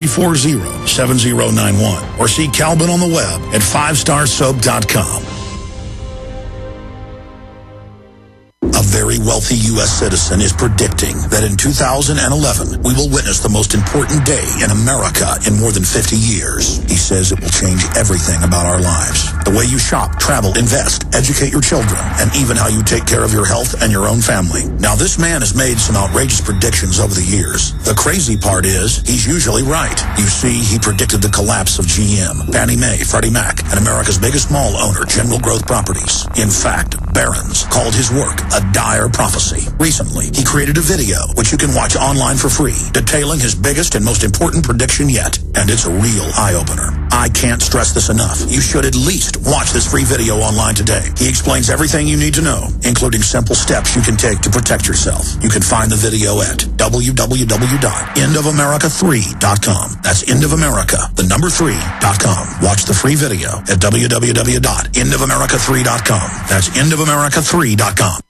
340-7091 or see Calvin on the web at 5starsoap.com. A very wealthy U.S. citizen is predicting that in 2011, we will witness the most important day in America in more than 50 years. He says it will change everything about our lives. The way you shop, travel, invest, educate your children, and even how you take care of your health and your own family. Now, this man has made some outrageous predictions over the years. The crazy part is, he's usually right. You see, he predicted the collapse of GM, Fannie Mae, Freddie Mac, and America's biggest mall owner, General Growth Properties. In fact, Barron's called his work a dire prophecy. Recently, he created a video, which you can watch online for free, detailing his biggest and most important prediction yet. And it's a real eye-opener. I can't stress this enough. You should at least watch this free video online today. He explains everything you need to know, including simple steps you can take to protect yourself. You can find the video at www.endofamerica3.com. That's endofamerica3.com. Watch the free video at www.endofamerica3.com. That's endofamerica3.com.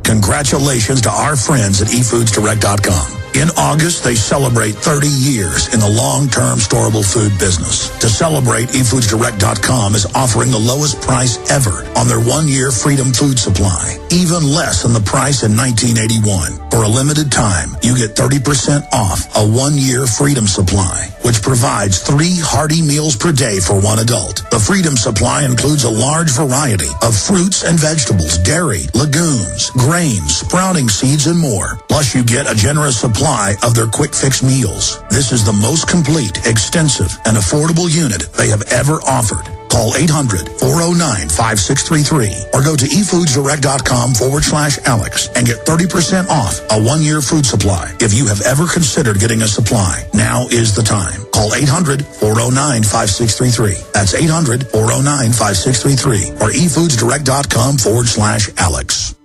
Congratulations to our friends at efoodsdirect.com. In August, they celebrate 30 years in the long-term storable food business. To celebrate, efoodsdirect.com is offering the lowest price ever on their one-year Freedom Food Supply, even less than the price in 1981. For a limited time, you get 30% off a one-year Freedom Supply, which provides 3 hearty meals per day for one adult. The Freedom Supply includes a large variety of fruits and vegetables, dairy, legumes, grains, sprouting seeds, and more. Plus, you get a generous supply of their quick fix meals. This is the most complete, extensive, and affordable unit they have ever offered. Call 800-409-5633 or go to efoodsdirect.com/Alex and get 30% off a one-year food supply. If you have ever considered getting a supply, now is the time. Call 800-409-5633. That's 800-409-5633 or efoodsdirect.com/Alex.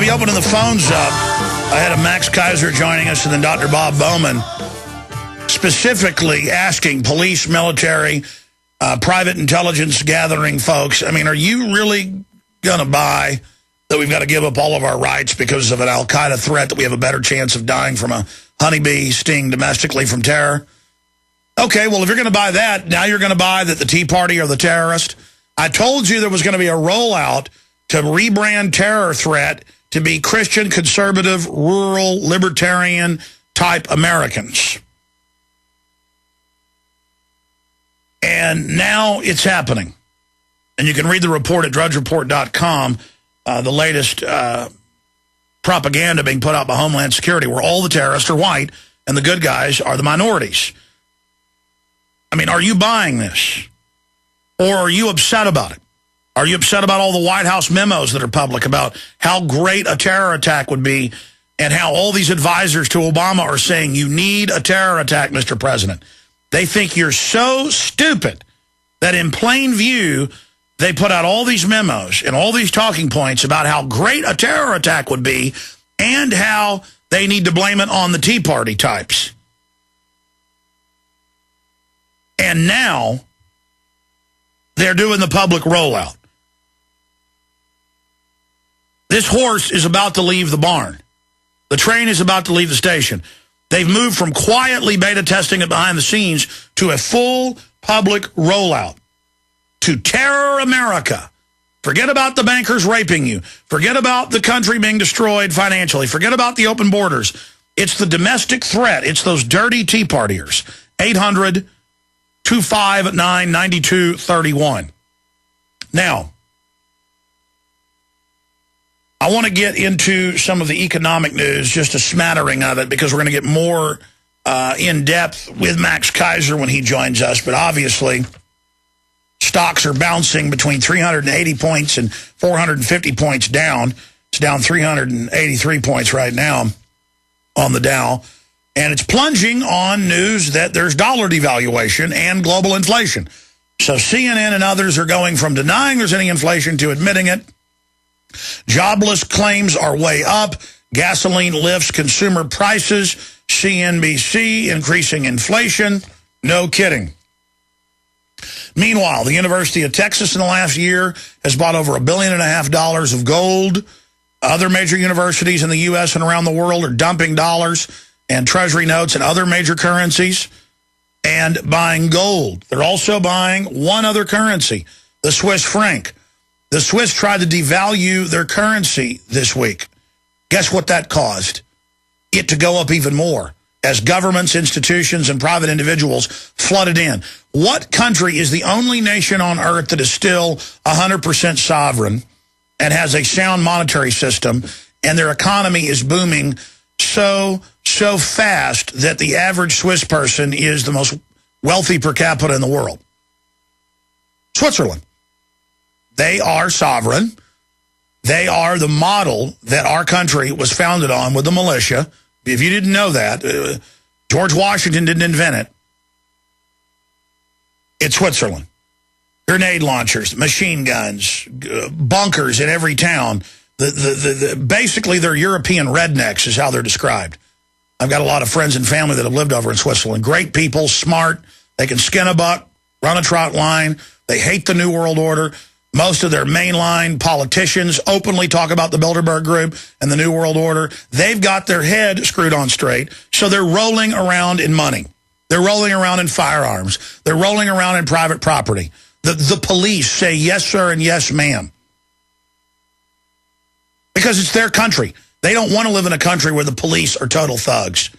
Opening the phones up ahead of Max Keiser joining us and then Dr. Bob Bowman, specifically asking police, military, private intelligence gathering folks, I mean, are you really going to buy that we've got to give up all of our rights because of an al-Qaeda threat, that we have a better chance of dying from a honeybee sting domestically from terror? Okay, well, if you're going to buy that, now you're going to buy that the Tea Party are the terrorist? I told you there was going to be a rollout to rebrand terror threat to be Christian, conservative, rural, libertarian-type Americans. And now it's happening. And you can read the report at drudgereport.com, the latest propaganda being put out by Homeland Security, where all the terrorists are white and the good guys are the minorities. I mean, are you buying this? Or are you upset about it? Are you upset about all the White House memos that are public about how great a terror attack would be and how all these advisors to Obama are saying you need a terror attack, Mr. President? They think you're so stupid that in plain view, they put out all these memos and all these talking points about how great a terror attack would be and how they need to blame it on the Tea Party types. And now they're doing the public rollout. This horse is about to leave the barn. The train is about to leave the station. They've moved from quietly beta testing it behind the scenes to a full public rollout to terror America. Forget about the bankers raping you. Forget about the country being destroyed financially. Forget about the open borders. It's the domestic threat. It's those dirty Tea Partiers. 800-259-9231. Now, I want to get into some of the economic news, just a smattering of it, because we're going to get more in-depth with Max Keiser when he joins us. But obviously, stocks are bouncing between 380 points and 450 points down It's down 383 points right now on the Dow. And it's plunging on news that there's dollar devaluation and global inflation. So CNN and others are going from denying there's any inflation to admitting it. Jobless claims are way up. Gasoline lifts consumer prices. CNBC increasing inflation. No kidding. Meanwhile, the University of Texas in the last year has bought over $1.5 billion of gold. Other major universities in the U.S. and around the world are dumping dollars and treasury notes and other major currencies and buying gold. They're also buying one other currency, the Swiss franc. The Swiss tried to devalue their currency this week. Guess what that caused? It to go up even more as governments, institutions, and private individuals flooded in. What country is the only nation on earth that is still 100% sovereign and has a sound monetary system, and their economy is booming so fast that the average Swiss person is the most wealthy per capita in the world? Switzerland. They are sovereign. They are the model that our country was founded on with the militia. If you didn't know that, George Washington didn't invent it. It's Switzerland. Grenade launchers, machine guns, bunkers in every town. Basically, they're European rednecks is how they're described. I've got a lot of friends and family that have lived over in Switzerland. Great people, smart. They can skin a buck, run a trot line. They hate the New World Order. Most of their mainline politicians openly talk about the Bilderberg Group and the New World Order. They've got their head screwed on straight, so they're rolling around in money. They're rolling around in firearms. They're rolling around in private property. The police say yes, sir, and yes, ma'am. Because it's their country. They don't want to live in a country where the police are total thugs.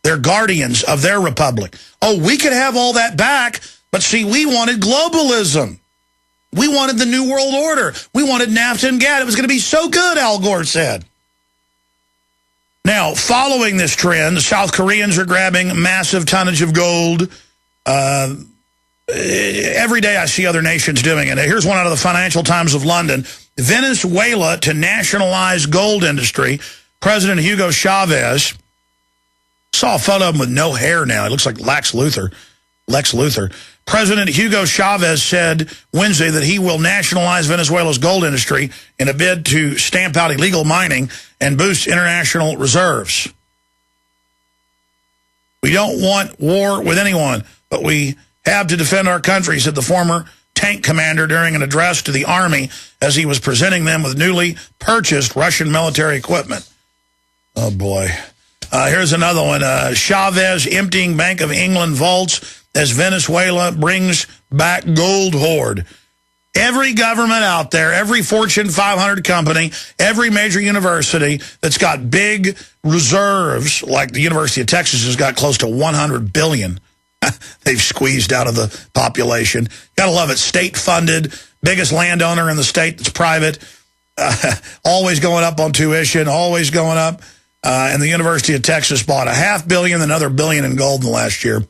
They're guardians of their republic. Oh, we could have all that back, but see, we wanted globalism. We wanted the New World Order. We wanted NAFTA and GATT. It was going to be so good, Al Gore said. Now, following this trend, the South Koreans are grabbing massive tonnage of gold. Every day I see other nations doing it. Here's one out of the Financial Times of London. Venezuela to nationalize gold industry. President Hugo Chavez. Saw a photo of him with no hair now. He looks like Lex Luthor. President Hugo Chavez said Wednesday that he will nationalize Venezuela's gold industry in a bid to stamp out illegal mining and boost international reserves. We don't want war with anyone, but we have to defend our country, said the former tank commander during an address to the army as he was presenting them with newly purchased Russian military equipment. Oh, boy. Here's another one. Chavez emptying Bank of England vaults as Venezuela brings back gold hoard. Every government out there, every Fortune 500 company, every major university that's got big reserves, like the University of Texas has got close to $100 billion. They've squeezed out of the population. Gotta love it. State-funded, biggest landowner in the state that's private, always going up on tuition, always going up. And the University of Texas bought $500 million, another $1 billion in gold in the last year.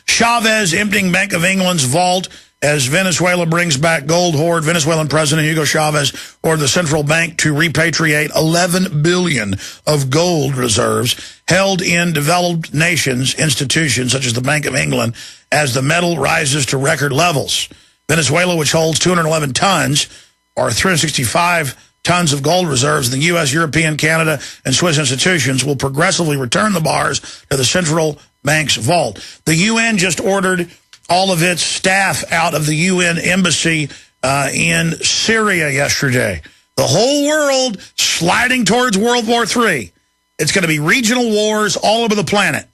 Chavez emptying Bank of England's vault as Venezuela brings back gold hoard. Venezuelan President Hugo Chavez ordered the central bank to repatriate $11 billion of gold reserves held in developed nations, institutions such as the Bank of England, as the metal rises to record levels. Venezuela, which holds 211 tons, or 365 tons of gold reserves in the U.S., European, Canada, and Swiss institutions, will progressively return the bars to the central bank's vault. The UN just ordered all of its staff out of the UN embassy in Syria yesterday. The whole world sliding towards World War III. It's going to be regional wars all over the planet.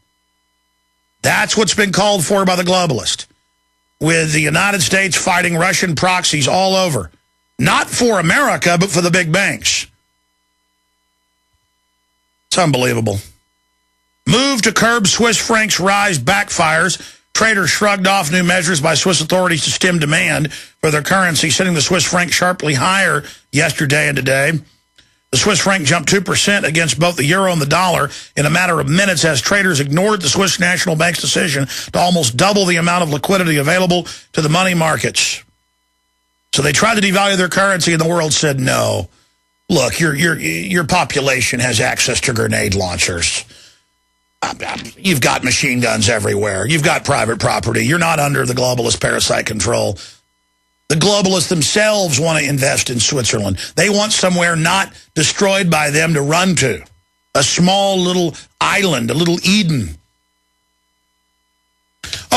That's what's been called for by the globalists, with the United States fighting Russian proxies all over. Not for America, but for the big banks. It's unbelievable. Move to curb Swiss franc's rise backfires. Traders shrugged off new measures by Swiss authorities to stem demand for their currency, sending the Swiss franc sharply higher yesterday and today. The Swiss franc jumped 2% against both the euro and the dollar in a matter of minutes as traders ignored the Swiss National Bank's decision to almost double the amount of liquidity available to the money markets. So they tried to devalue their currency, and the world said no. look, your population has access to grenade launchers. You've got machine guns everywhere. You've got private property. You're not under the globalist parasite control. The globalists themselves want to invest in Switzerland. They want somewhere not destroyed by them to run to. A small little island, a little Eden.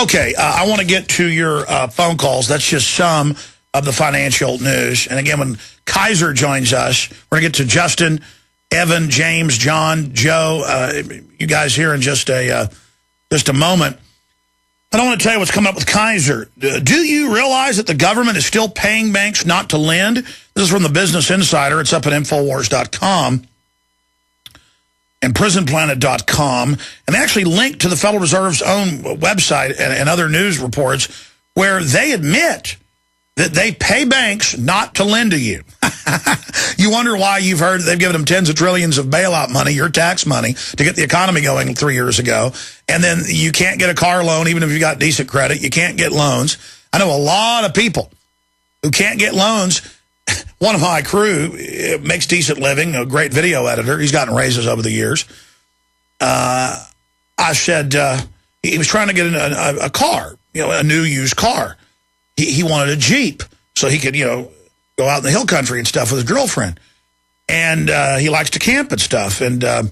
Okay, I want to get to your phone calls. That's just some of the financial news. And again, when Keiser joins us, we're going to get to Justin, Evan, James, John, Joe, you guys here in just a moment. I don't want to tell you what's coming up with Keiser. Do you realize that the government is still paying banks not to lend? This is from the Business Insider. It's up at Infowars.com and PrisonPlanet.com. And they actually link to the Federal Reserve's own website and other news reports where they admit that they pay banks not to lend to you. You wonder why you've heard they've given them tens of trillions of bailout money, your tax money, to get the economy going 3 years ago. And then you can't get a car loan, even if you got decent credit. You can't get loans. I know a lot of people who can't get loans. One of my crew makes decent living, a great video editor. He's gotten raises over the years. I said he was trying to get a car, a new used car. He wanted a Jeep so he could, go out in the hill country and stuff with his girlfriend. And he likes to camp and stuff. And I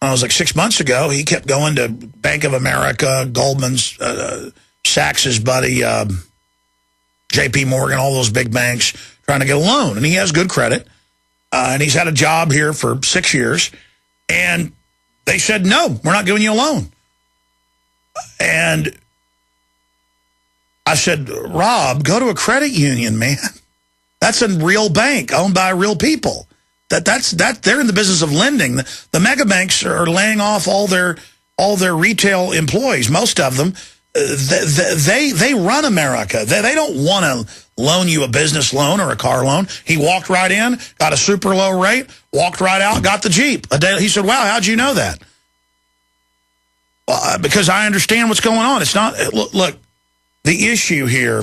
was like 6 months ago, he kept going to Bank of America, Goldman's, Sachs's buddy, J.P. Morgan, all those big banks, trying to get a loan. And he has good credit. And he's had a job here for 6 years. And they said, no, we're not giving you a loan. And I said, Rob, go to a credit union, man. That's a real bank owned by real people. They're in the business of lending. The mega banks are laying off all their retail employees. Most of them, they run America. They don't want to loan you a business loan or a car loan. He walked right in, got a super low rate, walked right out, got the Jeep. He said, wow, how'd you know that? Well, because I understand what's going on. It's not, look, the issue here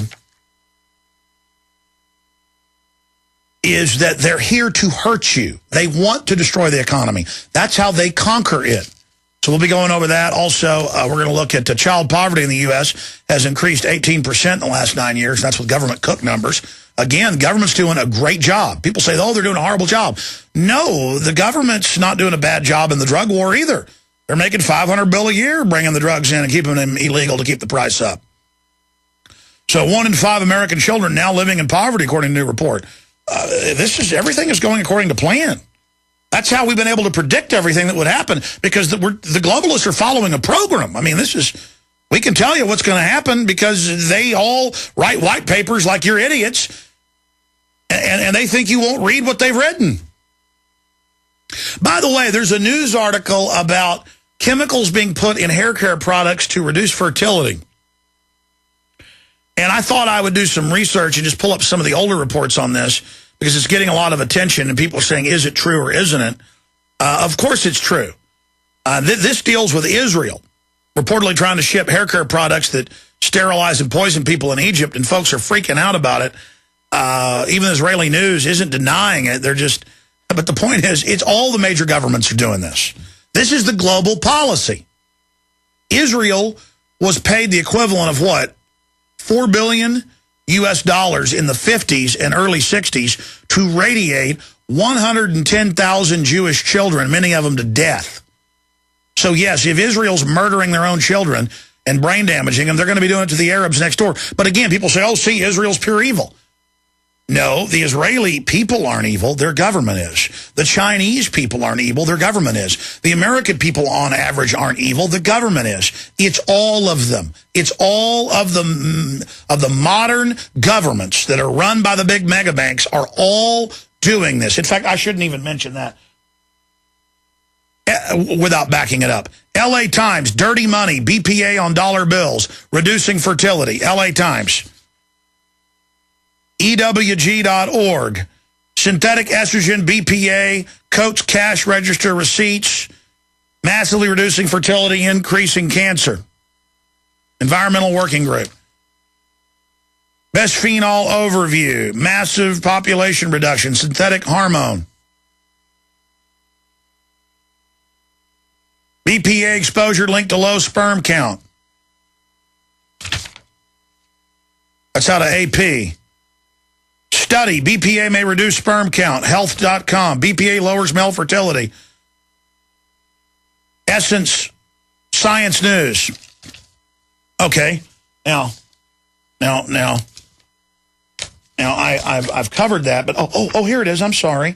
is that they're here to hurt you. They want to destroy the economy. That's how they conquer it. So we'll be going over that. Also, we're going to look at child poverty in the U.S. has increased 18% in the last 9 years. That's with government cook numbers. Again, the government's doing a great job. People say, oh, they're doing a horrible job. No, the government's not doing a bad job in the drug war either. They're making $500 billion a year bringing the drugs in and keeping them illegal to keep the price up. So 1 in 5 American children now living in poverty, according to a new report. Everything is going according to plan. That's how we've been able to predict everything that would happen, because the globalists are following a program. I mean, we can tell you what's going to happen because they all write white papers like you're idiots, and they think you won't read what they've written. By the way, there's a news article about chemicals being put in hair care products to reduce fertility. And I thought I would do some research and just pull up some of the older reports on this, because it's getting a lot of attention and people are saying, is it true or isn't it? Of course it's true. This deals with Israel, reportedly trying to ship hair care products that sterilize and poison people in Egypt, and folks are freaking out about it. Even Israeli news isn't denying it. But the point is, it's all the major governments are doing this. This is the global policy. Israel was paid the equivalent of what? $4 billion U.S. dollars in the 50s and early 60s to radiate 110,000 Jewish children, many of them to death. So yes, if Israel's murdering their own children and brain damaging them, they're going to be doing it to the Arabs next door. But again, people say, oh, see, Israel's pure evil. No, the Israeli people aren't evil, their government is. The Chinese people aren't evil, their government is. The American people, on average, aren't evil, the government is. It's all of them. It's all of the modern governments that are run by the big mega banks are all doing this. In fact, I shouldn't even mention that without backing it up. L.A. Times, dirty money, BPA on dollar bills, reducing fertility. L.A. Times. EWG.org, synthetic estrogen, BPA, Coats cash register receipts, massively reducing fertility, increasing cancer. Environmental Working Group. Bisphenol overview, massive population reduction, synthetic hormone. BPA exposure linked to low sperm count. That's out of AP. Study, BPA may reduce sperm count, health.com. BPA lowers male fertility. Essence, Science News. Okay, now I've covered that, but oh, here it is. I'm sorry.